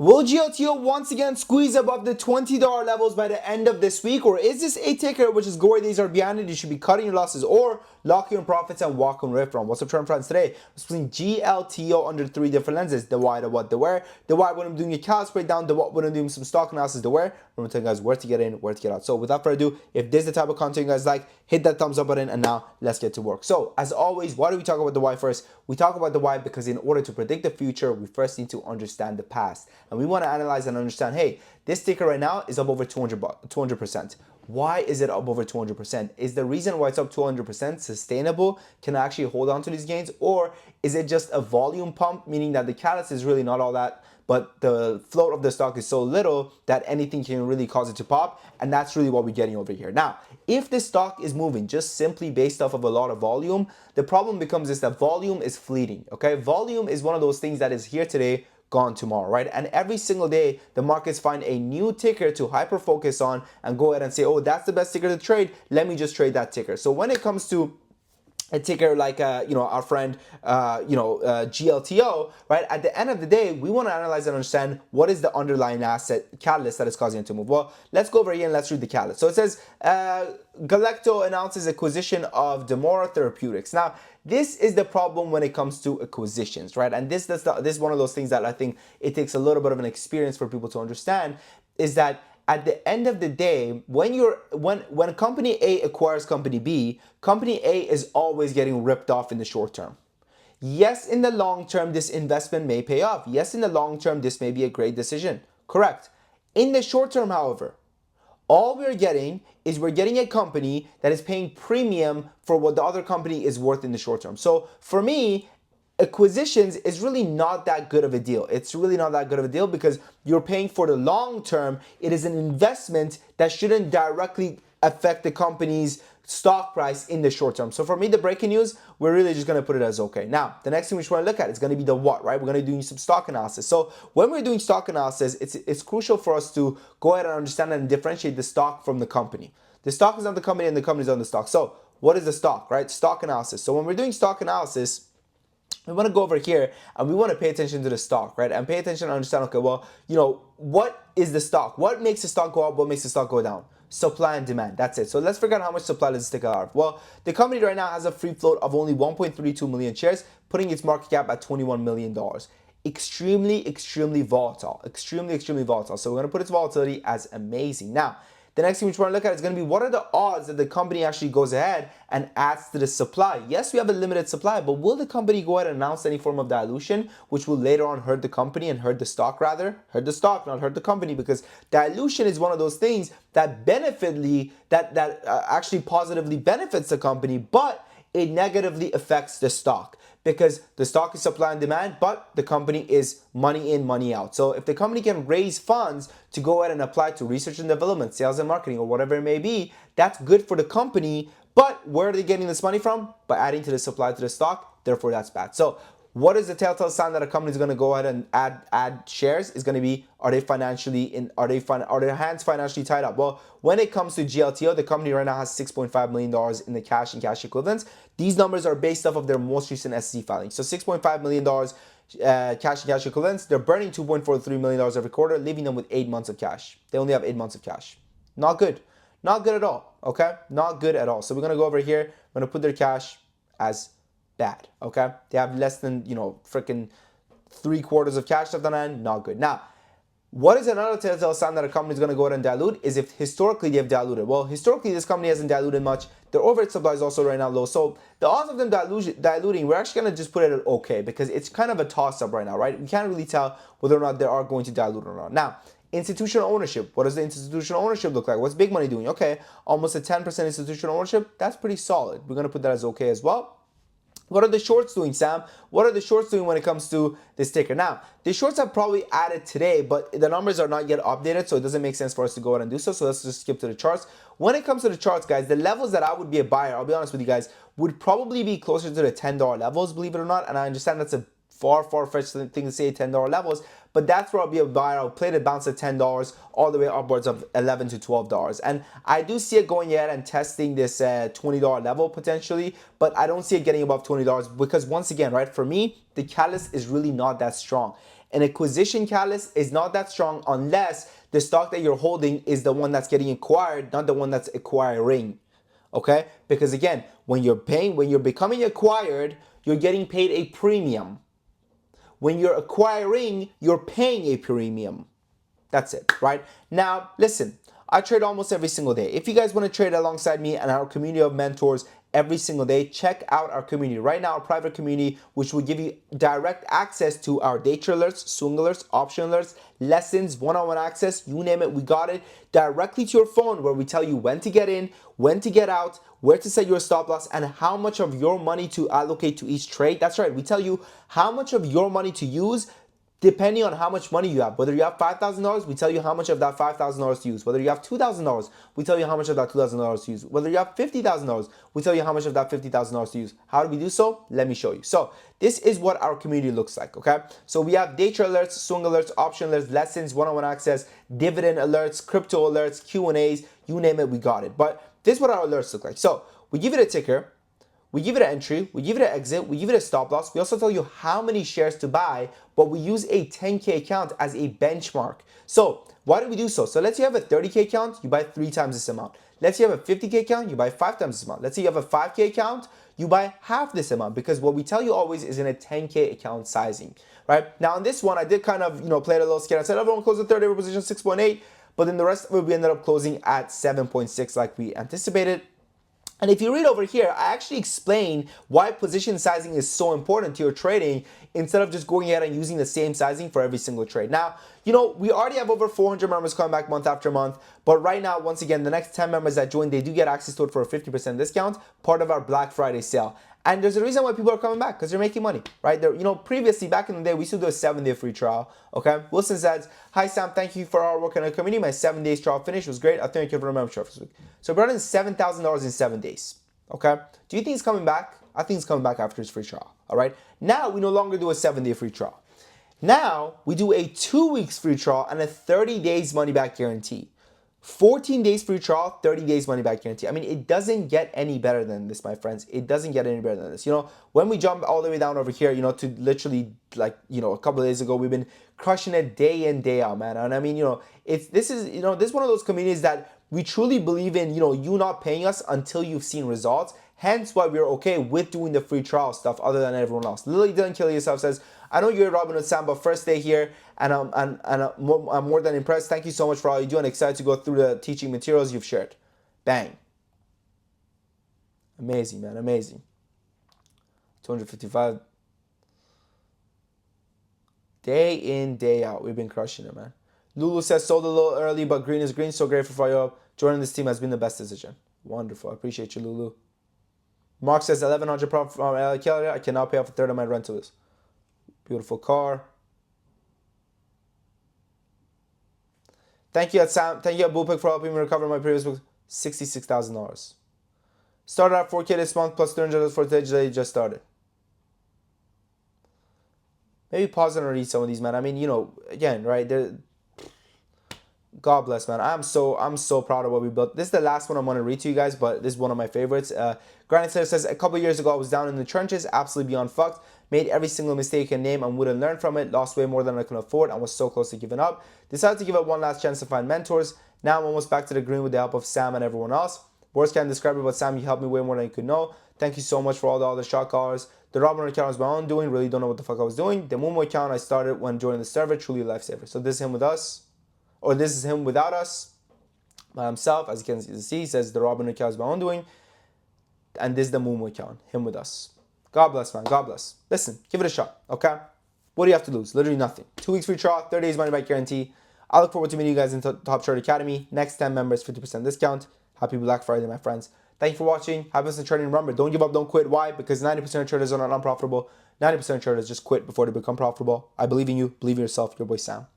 Will GLTO once again squeeze above the $20 levels by the end of this week? Or is this a ticker which is gore days are behind it? You should be cutting your losses or locking your profits and walking away from. What's up, trend friends? Today, I'm explaining GLTO under three different lenses: the why, the what, the where. The why when I'm doing a calories breakdown, the what when I'm doing some stock analysis, the where. I'm going to tell you guys where to get in, where to get out. So without further ado, if this is the type of content you guys like, hit that thumbs up button, and now let's get to work. So as always, why do we talk about the why first? We talk about the why because in order to predict the future, we first need to understand the past. And we want to analyze and understand, hey, this ticker right now is up over 200%. Why is it up over 200%? Is the reason why it's up 200% sustainable? Can I actually hold on to these gains? Or is it just a volume pump, meaning that the catalyst is really not all that, but the float of the stock is so little that anything can really cause it to pop? And that's really what we're getting over here. Now, if the stock is moving just simply based off of a lot of volume, the problem becomes is that volume is fleeting, okay? Volume is one of those things that is here today, gone tomorrow, right? And every single day, the markets find a new ticker to hyper focus on and go ahead and say, oh, that's the best ticker to trade. Let me just trade that ticker. So when it comes to a ticker like our friend GLTO, right? At the end of the day, we want to analyze and understand what is the underlying asset catalyst that is causing it to move. Well, let's go over here and let's read the catalyst. So it says Glto announces acquisition of Demora Therapeutics. Now, this is the problem when it comes to acquisitions, right? And this is one of those things that I think it takes a little bit of an experience for people to understand, is that at the end of the day, when company A acquires company B, company A is always getting ripped off in the short term. Yes, in the long term, this investment may pay off. Yes, in the long term, this may be a great decision. Correct. In the short term, however, all we're getting is we're getting a company that is paying premium for what the other company is worth in the short term. So for me, acquisitions is really not that good of a deal. It's really not that good of a deal because you're paying for the long term. It is an investment that shouldn't directly affect the company's stock price in the short term. So for me, the breaking news, we're really just going to put it as okay. Now, the next thing we want to look at is going to be the what, right? We're going to be doing some stock analysis. So when we're doing stock analysis, it's crucial for us to go ahead and understand and differentiate the stock from the company. The stock is on the company and the company is on the stock. So what is the stock, right? Stock analysis. So when we're doing stock analysis, we want to go over here and we want to pay attention to the stock, right? And pay attention and understand, okay, well, what is the stock? What makes the stock go up? What makes the stock go down? Supply and demand. That's it. So let's figure out how much supply does this ticker have. Well, the company right now has a free float of only 1.32 million shares, putting its market cap at $21 million. Extremely volatile. Extremely volatile. So we're going to put its volatility as amazing. Now, the next thing we want to look at is going to be what are the odds that the company actually goes ahead and adds to the supply. Yes, we have a limited supply, but will the company go ahead and announce any form of dilution, which will later on hurt the company and hurt the stock rather? Hurt the stock, not hurt the company, because dilution is one of those things that actually positively benefits the company, but it negatively affects the stock because the stock is supply and demand, but the company is money in, money out. So if the company can raise funds to go ahead and apply to research and development, sales and marketing, or whatever it may be, that's good for the company. But where are they getting this money from? By adding to the supply to the stock. Therefore, that's bad. So what is the telltale sign that a company is going to go ahead and add shares? Is going to be, are their hands financially tied up? Well, when it comes to GLTO, the company right now has $6.5 million in the cash and cash equivalents. These numbers are based off of their most recent SEC filing. So $6.5 million cash and cash equivalents. They're burning $2.43 million every quarter, leaving them with 8 months of cash. They only have 8 months of cash. Not good. Not good at all. Okay? Not good at all. So we're going to go over here. We're going to put their cash as bad, okay? They have less than, freaking 3/4 of cash left on hand. Not good. Now, what is another telltale sign that a company is going to go ahead and dilute is if historically they have diluted. Well, historically, this company hasn't diluted much. Their overhead supply is also right now low. So the odds of them diluting, we're actually going to just put it at okay because it's kind of a toss-up right now, right? We can't really tell whether or not they are going to dilute or not. Now, institutional ownership. What does the institutional ownership look like? What's big money doing? Okay, almost a 10% institutional ownership. That's pretty solid. We're going to put that as okay as well. What are the shorts doing, Sam? What are the shorts doing when it comes to this ticker? Now, the shorts have probably added today, but the numbers are not yet updated, so it doesn't make sense for us to go ahead and do so. So let's just skip to the charts. When it comes to the charts, guys, the levels that I would be a buyer, I'll be honest with you guys, would probably be closer to the $10 levels, believe it or not. And I understand that's a far-fetched thing to say, $10 levels, but that's where I'll be a buyer. I'll play the bounce at $10 all the way upwards of $11 to $12. And I do see it going ahead and testing this $20 level potentially, but I don't see it getting above $20 because once again, right, for me, the catalyst is really not that strong. An acquisition catalyst is not that strong unless the stock that you're holding is the one that's getting acquired, not the one that's acquiring. Okay? Because again, when you're becoming acquired, you're getting paid a premium. When you're acquiring, you're paying a premium. That's it, right? Now, listen, I trade almost every single day. If you guys want to trade alongside me and our community of mentors every single day, check out our community. Right now, our private community, which will give you direct access to our day trade alerts, swing alerts, option alerts, lessons, one-on-one access, you name it, we got it directly to your phone, where we tell you when to get in, when to get out, where to set your stop loss, and how much of your money to allocate to each trade. That's right, we tell you how much of your money to use depending on how much money you have. Whether you have $5,000, we tell you how much of that $5,000 to use. Whether you have $2,000, we tell you how much of that $2,000 to use. Whether you have $50,000, we tell you how much of that $50,000 to use. How do we do so? Let me show you. So this is what our community looks like, okay? So we have day trade alerts, swing alerts, option alerts, lessons, one-on-one access, dividend alerts, crypto alerts, Q&As, you name it, we got it. But this is what our alerts look like. So we give it a ticker, we give it an entry, we give it an exit, we give it a stop loss. We also tell you how many shares to buy, but we use a 10K account as a benchmark. So why do we do so? So let's say you have a 30K account, you buy 3 times this amount. Let's say you have a 50K account, you buy 5 times this amount. Let's say you have a 5K account, you buy half this amount, because what we tell you always is in a 10K account sizing, right? Now on this one, I did kind of, play it a little scared. I said everyone close the third position 6.8, but then the rest of it, we ended up closing at 7.6 like we anticipated. And if you read over here, I actually explain why position sizing is so important to your trading instead of just going ahead and using the same sizing for every single trade. Now, we already have over 400 members coming back month after month, but right now, once again, the next 10 members that join, they do get access to it for a 50% discount, part of our Black Friday sale. And there's a reason why people are coming back, because they're making money, right? Previously, back in the day, we used to do a 7-day free trial, okay? Wilson says, "Hi, Sam, thank you for our work in the community. My 7 days trial finish was great. I think you can remember this week." So we brought in $7,000 in 7 days, okay? Do you think it's coming back? I think it's coming back after his free trial, all right? Now, we no longer do a 7-day free trial. Now, we do a 2 weeks free trial and a 30 days money back guarantee. 14 days free trial, 30 days money back guarantee. I mean, it doesn't get any better than this, my friends. It doesn't get any better than this. When we jump all the way down over here, to literally a couple of days ago, we've been crushing it day in, day out, man. And I mean, this is one of those communities that we truly believe in, you not paying us until you've seen results. Hence why we're okay with doing the free trial stuff other than everyone else. Lily Didn't Kill Yourself says, "I know you're Robinhood Sam, but first day here, and I'm more than impressed. Thank you so much for all you do, and excited to go through the teaching materials you've shared." Bang. Amazing, man, amazing. 255. Day in, day out, we've been crushing it, man. Lulu says, "Sold a little early, but green is green. So grateful for you. Joining this team has been the best decision." Wonderful. I appreciate you, Lulu. Mark says, "1100 profit from LA Kelly. I cannot pay off a third of my rentals." Beautiful car. Thank you, Sam. Thank you, Bullpick, for helping me recover my previous book. $66,000. Started at 4K this month plus $300 for today. Just started. Maybe pause and read some of these, man. I mean, again, right? God bless, man. I'm so proud of what we built. This is the last one I'm going to read to you guys, but this is one of my favorites. Granite Slayer says, "A couple years ago, I was down in the trenches, absolutely beyond fucked. Made every single mistake and name and wouldn't learn from it. Lost way more than I could afford and was so close to giving up. Decided to give it one last chance to find mentors. Now I'm almost back to the green with the help of Sam and everyone else. Words can't describe it, but Sam, you helped me way more than you could know. Thank you so much for all the other shot callers. The Robinhood account was my own doing. Really don't know what the fuck I was doing. The Momo account I started when joining the server. Truly a lifesaver." So this is him with us. Or this is him without us, by himself. As you can see, he says the Robinhood account is my own doing. And this is the Moomoo account, him with us. God bless, man. God bless. Listen, give it a shot, okay? What do you have to lose? Literally nothing. 2 weeks free trial, 30 days money back guarantee. I look forward to meeting you guys in Top Chart Academy. Next 10 members, 50% discount. Happy Black Friday, my friends. Thank you for watching. Happy business trading. Remember, don't give up, don't quit. Why? Because 90% of traders are not unprofitable. 90% of traders just quit before they become profitable. I believe in you. Believe in yourself. Your boy Sam.